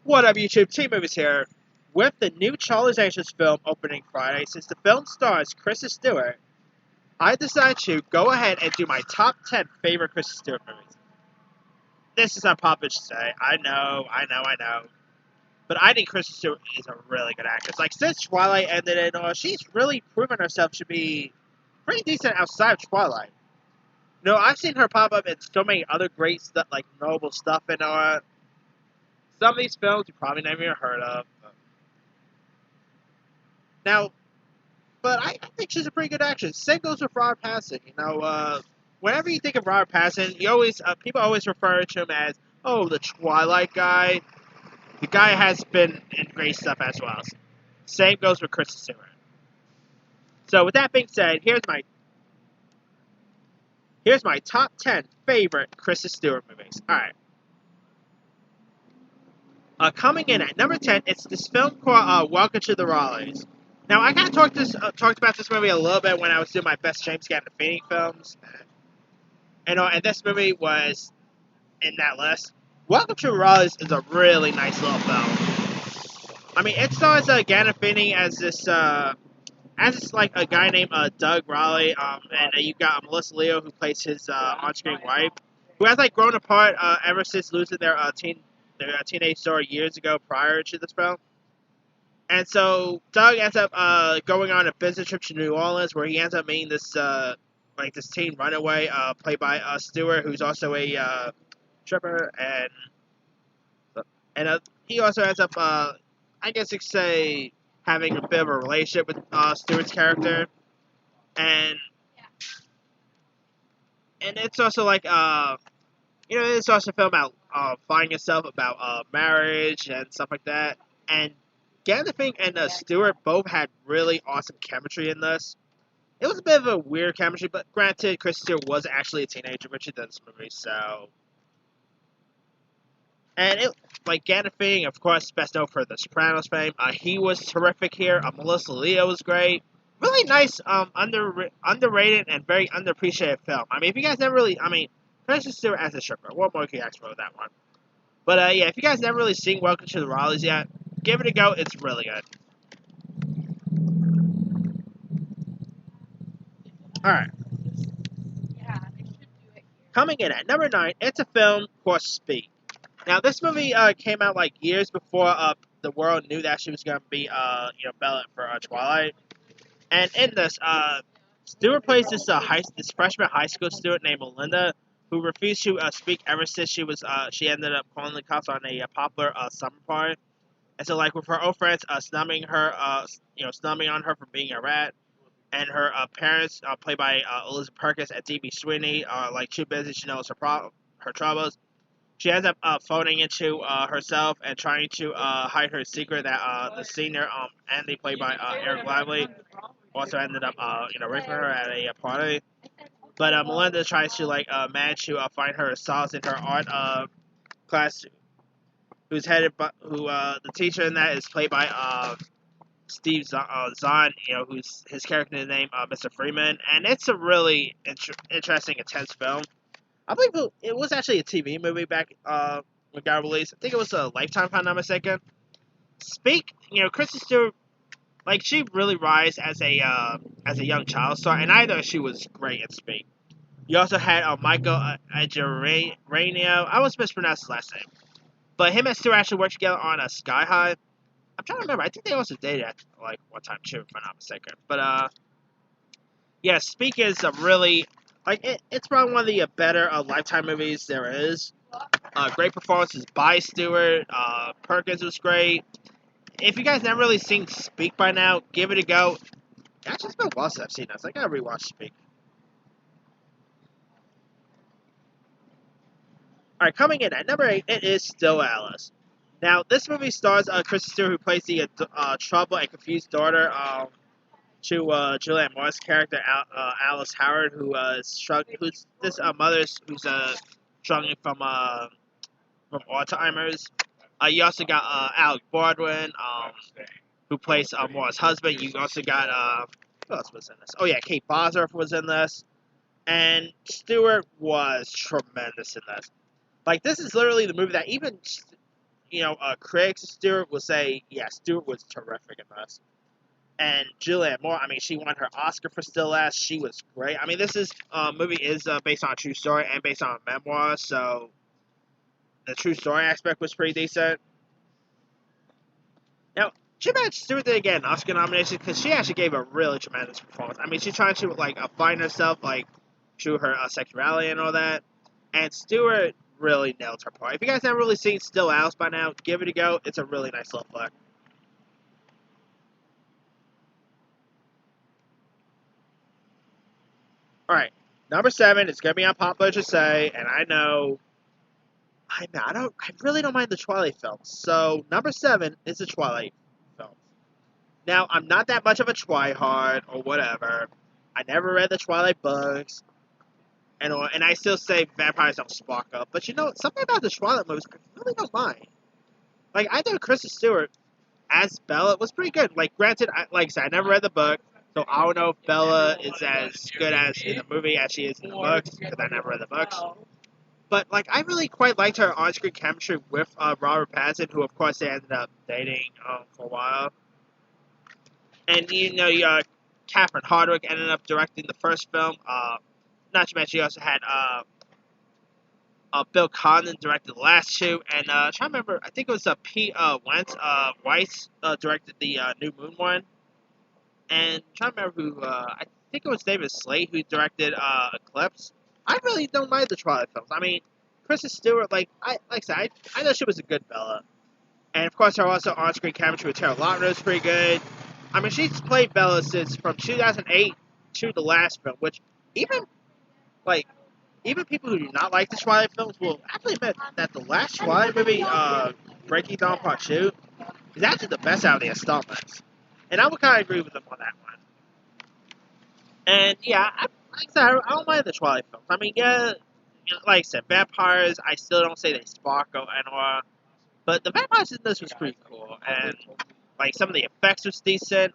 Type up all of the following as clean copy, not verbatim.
What up, YouTube? T-Movies here. With the new Charlie's Angels film opening Friday, since the film stars Kristen Stewart, I decided to go ahead and do my top 10 favorite Kristen Stewart movies. This is unpopular to say. I know. But I think Kristen Stewart is a really good actress. Like, since Twilight ended and all, she's really proven herself to be pretty decent outside of Twilight. You know, I've seen her pop up in so many other great stuff, like noble stuff and all. Some of these films you probably never even heard of. Now, but I think she's a pretty good actress. Same goes with Robert Pattinson. You know, whenever you think of Robert Pattinson, you always people always refer to him as, oh, the Twilight guy. The guy has been in great stuff as well. Same goes with Kristen Stewart. So with that being said, here's my top 10 favorite Kristen Stewart movies. All right. Coming in at number 10, it's this film called Welcome to the Runaways. Now, I kind of talked about this movie a little bit when I was doing my best James Gandolfini films. And this movie was in that list. Welcome to the Runaways is a really nice little film. I mean, it stars Gandolfini as this like a guy named Doug Raleigh, and you got Melissa Leo, who plays his on-screen wife, who has like grown apart ever since losing their teenage daughter years ago prior to this film. And so Doug ends up going on a business trip to New Orleans, where he ends up meeting this this teen runaway, played by Stewart, who's also a stripper, and he also ends up, I guess you could say, having a bit of a relationship with Stewart's character, and it's also like it's also a film about finding yourself, about marriage and stuff like that, and Gandolfini and Stewart both had really awesome chemistry in this. It was a bit of a weird chemistry, but granted, Kristen Stewart was actually a teenager when she did this movie, so. And Gandolfini, of course, best known for The Sopranos fame. He was terrific here. Melissa Leo was great. Really nice, underrated and very underappreciated film. I mean, if you guys never really, Kristen Stewart as a stripper. What more can you ask for with that one? But yeah, if you guys never really seen Welcome to the Runaways yet, give it a go. It's really good. Alright. Coming in at number 9, it's a film called Speak. Now, this movie came out like years before the world knew that she was going to be balloted for Twilight. And in this, Stewart plays this freshman high school student named Melinda, who refused to speak ever since she ended up calling the cops on a popular summer party. And so, like, with her old friends snubbing on her for being a rat, and her parents, played by Elizabeth Perkins and D.B. Sweeney, are like too busy to notice her troubles. She ends up phoning into herself and trying to hide her secret that the senior, Andy, played by Eric Lively, also ended up raping her at a party. But Melinda tries to manage to find her solace in her art class, who's headed by the teacher in that is played by Steve Zahn, who's his character name Mr. Freeman, and it's a really interesting, intense film. I believe it was actually a TV movie back when it got released. I think it was a Lifetime, if I'm not mistaken. Speak, Kristen Stewart, she really rised as a young child star, and I thought she was great at Speak. You also had Michael Ageranio. I almost mispronounced his last name, but him and Stewart actually worked together on Sky High. I'm trying to remember. I think they also dated at one time too, if I'm not mistaken. But yeah, Speak is a really it's probably one of the better Lifetime movies there is. Great performances by Stewart. Perkins was great. If you guys never really seen Speak by now, give it a go. Actually, it's been a while since I've seen this. I gotta rewatch Speak. Alright, coming in at number 8, it is Still Alice. Now, this movie stars Kristen Stewart, who plays the troubled and confused daughter to Julianne Moore's character, Alice Howard, who's struggling from Alzheimer's. You also got Alec Baldwin, who plays Moore's husband. You also got who else was in this? Oh yeah, Kate Bosworth was in this, and Stewart was tremendous in this. This is literally the movie that even critics of Stewart will say, yeah, Stewart was terrific in this. And Julianne Moore, I mean, she won her Oscar for Still S. She was great. I mean, this movie is based on a true story and based on a memoir, so the true story aspect was pretty decent. Now, too bad Stewart didn't get an Oscar nomination because she actually gave a really tremendous performance. I mean, she's trying to find herself through her sexuality and all that, and Stewart really nailed her part. If you guys haven't really seen Still Alice by now, give it a go. It's a really nice little flick. All right, number 7 is gonna be unpopular to say, and I know. I really don't mind the Twilight films. So number 7 is the Twilight films. Now I'm not that much of a twihard or whatever. I never read the Twilight books, and I still say vampires don't spark up. But something about the Twilight movies, I really don't mind. I thought Kristen Stewart as Bella was pretty good. Granted, like I said, I never read the book, so I don't know if Bella is as good as in the movie as she is in the books because I never read the books. But I really quite liked her on-screen chemistry with Robert Pattinson, who of course they ended up dating for a while. And Catherine Hardwicke ended up directing the first film. Not to mention, you also had Bill Condon directed the last two, and trying to remember, I think it was Pete Weiss directed the New Moon one, and trying to remember who I think it was David Slade who directed Eclipse. I really don't mind the Twilight films. I mean, Kristen Stewart, I said, I know she was a good Bella, and of course her also on-screen chemistry with Taylor Lautner is pretty good. I mean, she's played Bella since from 2008 to the last film, which even people who do not like the Twilight films will actually admit that the last Twilight movie, Breaking Dawn Part 2, is actually the best out of the installments. And I would kind of agree with them on that one. And yeah, I don't mind the Twilight films. I mean, yeah, like I said, vampires, I still don't say they sparkle and all, but the vampires in this was pretty cool. And some of the effects was decent.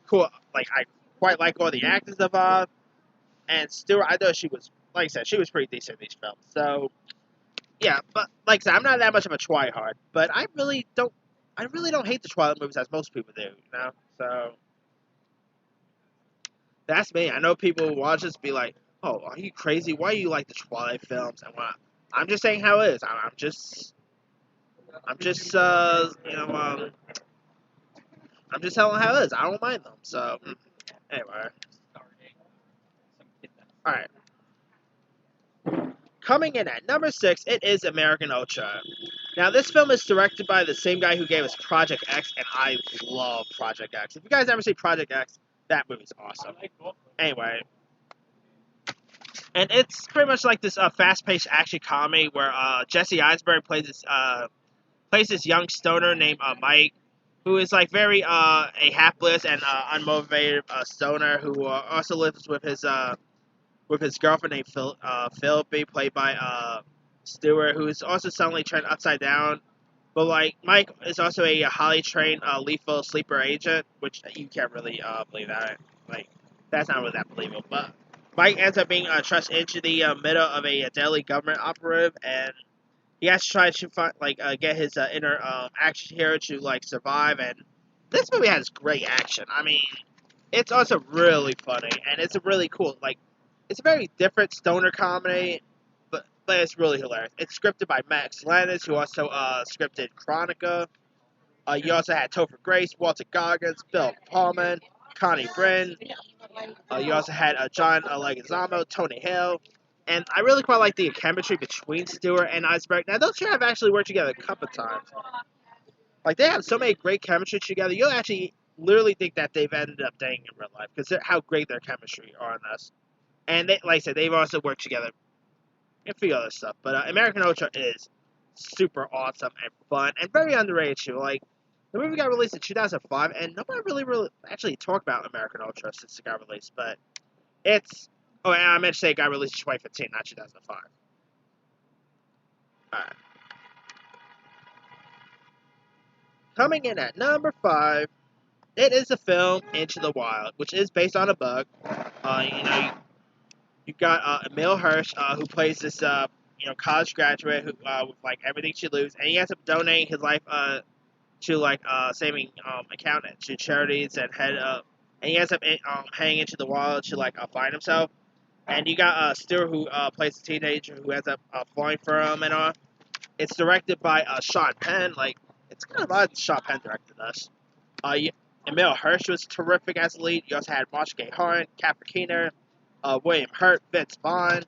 Cool. I quite like all the actors involved. And Stewart, I know she was, like I said, she was pretty decent in these films. So, yeah, but like I said, I'm not that much of a twihard, but I really don't hate the Twilight movies as most people do, So, that's me. I know people will watch this be like, oh, are you crazy? Why do you like the Twilight films? And I'm just saying how it is. I'm just I'm just telling how it is. I don't mind them. So, anyway. Alright. Coming in at number 6, it is American Ultra. Now, this film is directed by the same guy who gave us Project X, and I love Project X. If you guys ever see Project X, that movie's awesome. Anyway. And it's pretty much like this fast-paced action comedy where Jesse Eisenberg plays this young stoner named Mike, who is very a hapless and unmotivated stoner who also lives with his girlfriend named Philippi, played by Stewart, who is also suddenly turned upside down. But Mike is also a highly trained lethal sleeper agent, which you can't really believe that. That's not really that believable. But Mike ends up being thrust into the middle of a deadly government operative, and he has to try to find, get his inner action hero to survive. And this movie has great action. I mean, it's also really funny, and it's a really cool it's a very different stoner comedy, but it's really hilarious. It's scripted by Max Landis, who also scripted Chronica. You also had Topher Grace, Walter Goggins, Bill Pullman, Connie Brin. You also had John Leguizamo, Tony Hale. And I really quite like the chemistry between Stewart and Eisenberg. Now, those two have actually worked together a couple times. They have so many great chemistry together, you'll actually literally think that they've ended up dating in real life, because how great their chemistry are in this. And like I said, they've also worked together and a few other stuff. But American Ultra is super awesome and fun and very underrated too. The movie got released in 2005, and nobody really actually talked about American Ultra since it got released. But it's... Oh, and I meant to say it got released in 2015, not 2005. Alright. Coming in at number 5, it is the film Into the Wild, which is based on a book. You've got Emil Hirsch, who plays this, college graduate who with like everything she loses, and he ends up donating his life to like saving account to charities and he ends up heading into the wild to like find himself. And you got Stewart who plays a teenager who ends up falling for him and all. It's directed by Sean Penn. Like it's kind of odd Sean Penn directed this. Emil Hirsch was terrific as the lead. You also had Marsha Gay Harden, Catherine Keener, William Hurt, Vince Vaughn,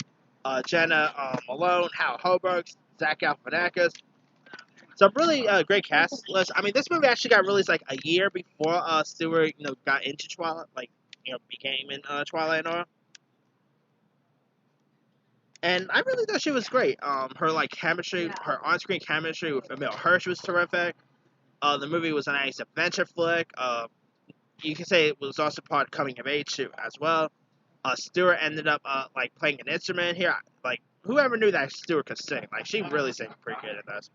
Jenna Malone, Hal Holbrook, Zach Galifianakis. So really great cast list. I mean, this movie actually got released like a year before Stewart, got into Twilight, like became in Twilight and all. And I really thought she was great. Her like chemistry, her on-screen chemistry with Emil Hirsch was terrific. The movie was a nice adventure flick. You can say it was also part coming of age too, as well. Stewart ended up like playing an instrument here. Like whoever knew that Stewart could sing, like she really sang pretty good in this.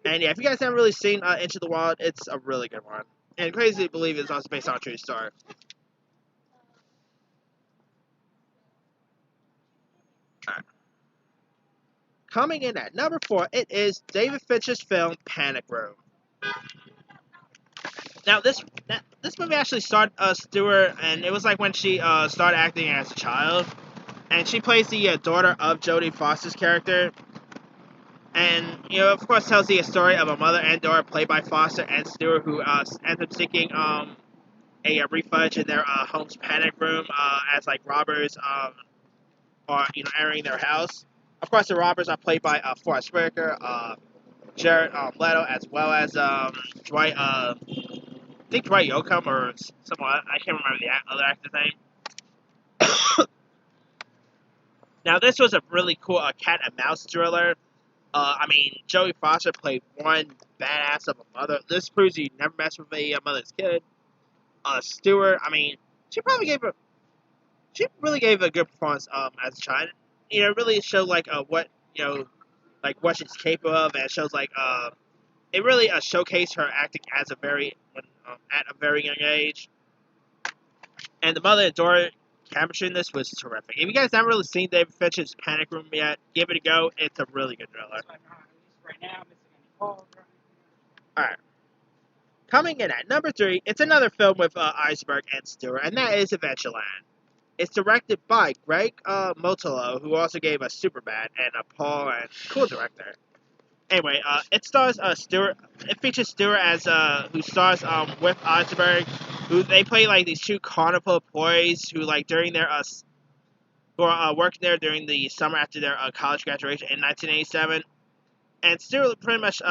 And yeah, if you guys haven't really seen Into the Wild, it's a really good one. And crazy to believe it's also based on a true story. Right. Coming in at number 4, it is David Fincher's film Panic Room. Now this movie actually starred Stewart, and it was like when she started acting as a child, and she plays the daughter of Jodie Foster's character. And, of course, tells the story of a mother and daughter played by Foster and Stewart who ends up seeking a refuge in their home's panic room as, like, robbers are, entering their house. Of course, the robbers are played by Forrest Whitaker, Jared Leto, as well as Dwight, I think Dwight Yoakam or someone, I can't remember the other actor's name. Now, this was a really cool cat and mouse thriller. I mean, Jodie Foster played one badass of a mother. This proves you never mess with a mother's kid. Stewart, I mean, she really gave a good performance as a child. Really showed like what like what she's capable of, and it shows like it really showcased her acting as at a very young age. And the mother and daughter chemistry in this was terrific. If you guys haven't really seen David Fincher's Panic Room yet, give it a go. It's a really good thriller. Alright. Coming in at number 3, it's another film with Iceberg and Stewart, and that is Adventureland. It's directed by Greg Motolo, who also gave us Superbad, and Paul, and cool director. Anyway, it stars Stewart. It features Stewart as who stars with Iceberg, who they play like these two carnival employees who like during their who are working there during the summer after their college graduation in 1987, and Stewart pretty much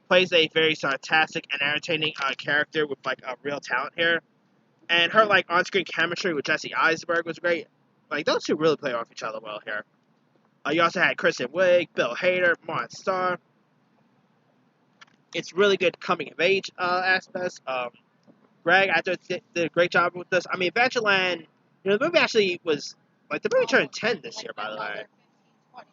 plays a very sarcastic and entertaining character with like a real talent here, and her like on-screen chemistry with Jesse Eisenberg was great. Like those two really play off each other well here. You also had Kristen Wiig, Bill Hader, Martin Starr. It's really good coming of age aspects. Greg, I thought did a great job with this. I mean, Adventureland, the movie actually was like the movie turned 10 this year, by the way.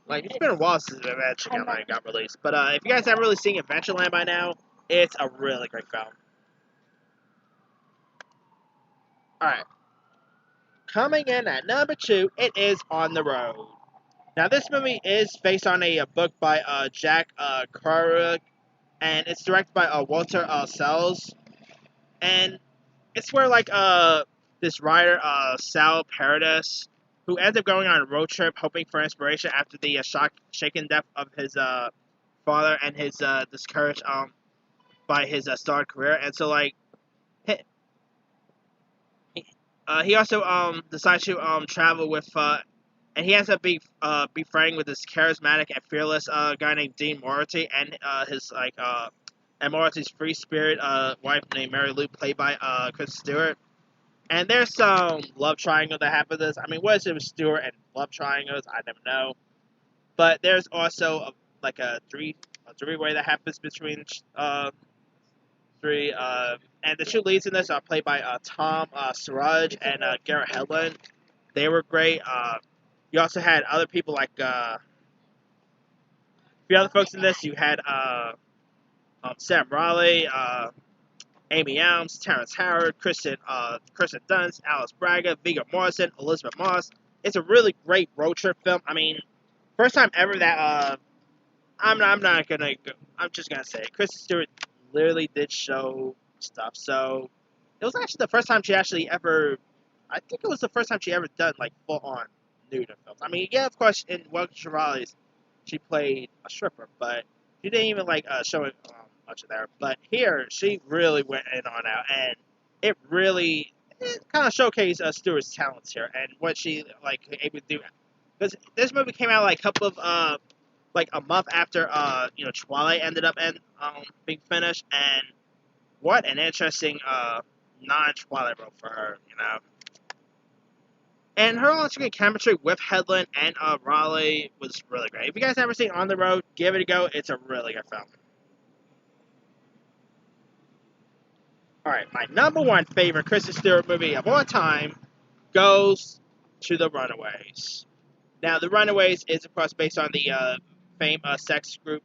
Like it's been a while since Adventureland got released, but if you guys haven't really seen Adventureland by now, it's a really great film. All right, coming in at number 2, it is On the Road. Now, this movie is based on a book by Jack Kerouac, and it's directed by Walter Sells. And it's where, like, this writer, Sal Paradis, who ends up going on a road trip hoping for inspiration after the shaken death of his father and his discouraged by his starred career. And so, like, he also decides to travel with and he ends up befriending with this charismatic and fearless guy named Dean Moriarty and his and Moriarty's free spirit wife named Mary Lou, played by Kristen Stewart. And there's some love triangle that happens. I mean, what is it with Stewart and love triangles? I never know. But there's also a three-way that happens between three. And the two leads in this are played by Tom Suraj and Garrett Hedlund. They were great. You also had other people like a few other folks in this. You had Sam Raleigh, Amy Adams, Terrence Howard, Kristen Dunst, Alice Braga, Viggo Morrison, Elizabeth Moss. It's a really great road trip film. I mean, first time ever that I'm not gonna go, I'm just gonna say it. Kristen Stewart literally did show stuff. So it was actually the first time she actually ever. I think it was the first time she ever done like full on nude in films. I mean, yeah, of course, in Welcome to Raleigh's, she played a stripper, but she didn't even like show it much of there. But here, she really went in on out, and it kind of showcased Stewart's talents here and what she like able to do. Because this movie came out like a couple of like a month after Twilight ended up being finished, and what an interesting non-Twilight role for her, you know. And her on-screen chemistry with Headland and Raleigh was really great. If you guys ever seen On the Road, give it a go. It's a really good film. Alright, my number one favorite Kristen Stewart movie of all time goes to The Runaways. Now, The Runaways is, of course, based on the famed sex group,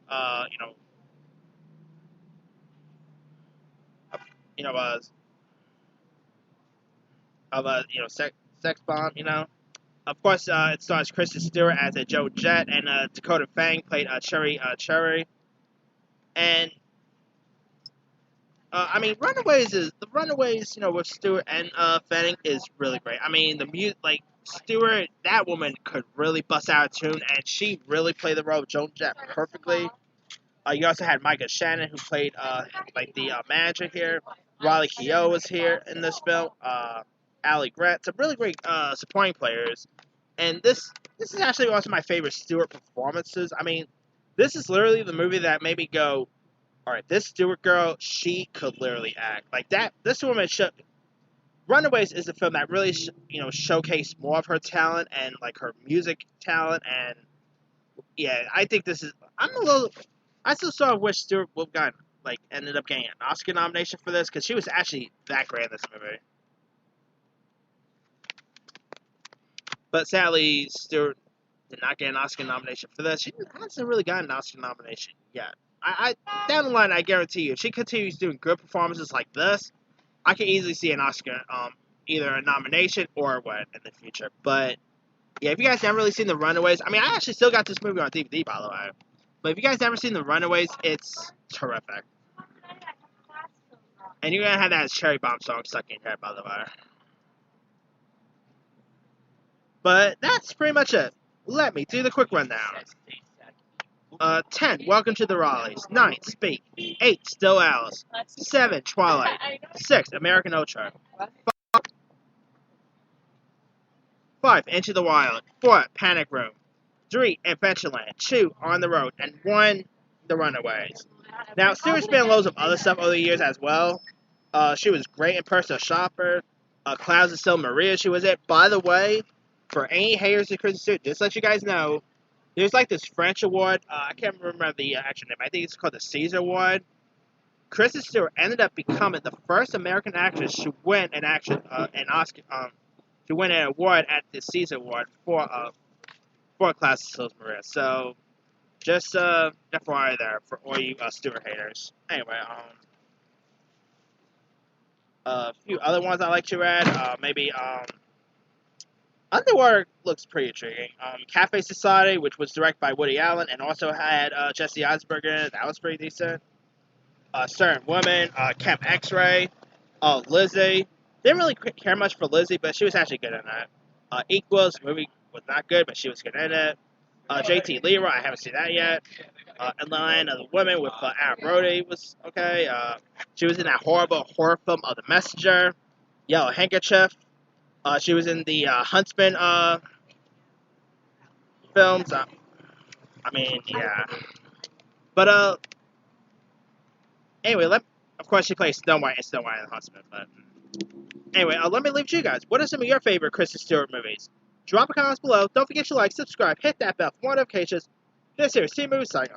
you know, sex bomb, you know. Of course, it stars Kristen Stewart as a Joe Jett, and Dakota Fanning played Cherry. And I mean, Runaways, you know, with Stewart and Fanning is really great. I mean, the music, like Stewart, that woman could really bust out a tune, and she really played the role of Joan Jett perfectly. You also had Micah Shannon, who played like the manager here. Riley Keough was here in this film. Ali Grant, some really great supporting players. And this is actually also my favorite Stewart performances. I mean, this is literally the movie that made me go, all right, this Stewart girl, she could literally act like that. This woman Runaways is a film that really showcased more of her talent and like her music talent. And yeah, I think this is. I still sort of wish Stewart would have ended up getting an Oscar nomination for this because she was actually that great in this movie. But sadly, Stewart did not get an Oscar nomination for this. She hasn't really gotten an Oscar nomination yet. I down the line, I guarantee you, if she continues doing good performances like this, I can easily see an Oscar, either a nomination or what in the future. But yeah, if you guys never really seen The Runaways, I mean, I actually still got this movie on DVD, by the way. But if you guys never seen The Runaways, it's terrific. And you're gonna have that Cherry Bomb song stuck in your head, by the way. But that's pretty much it. Let me do the quick rundown. 10, Welcome to the Raleighs. 9, Speak. 8, Still Alice. 7, Twilight. 6, American Ultra. 5, Into the Wild. 4, Panic Room. 3, Adventureland. 2, On the Road. And 1, The Runaways. Now, Stewart's been loads of other stuff over the years as well. She was great in Personal Shopper. Clouds of Still Maria, she was it. By the way, for any haters of Kristen Stewart, just to let you guys know, there's like this French award. I can't remember the actual name. I think it's called the Caesar Award. Kristen Stewart ended up becoming the first American actress to win an Oscar, to win an award at the Caesar Award for Clouds of Still Maria. So, just FYI there for all you Stewart haters. Anyway, a few other ones I like to add. Maybe Underwater looks pretty intriguing. Cafe Society, which was directed by Woody Allen and also had Jesse Eisenberg in it. That was pretty decent. Certain Woman, Camp X-Ray, Lizzie. Didn't really care much for Lizzie, but she was actually good in that. Equals, the movie was not good, but she was good in it. JT Leroy, I haven't seen that yet. And Land of the Women with Aaron Brody was okay. She was in that horrible horror film of The Messenger. Yellow Handkerchief. She was in the Huntsman films. I mean, yeah. But, anyway, of course she plays Snow White and Snow White and the Huntsman. But, anyway, let me leave to you guys. What are some of your favorite Kristen Stewart movies? Drop a comment below. Don't forget to like, subscribe, hit that bell for more notifications. This here is Team Movie signing off.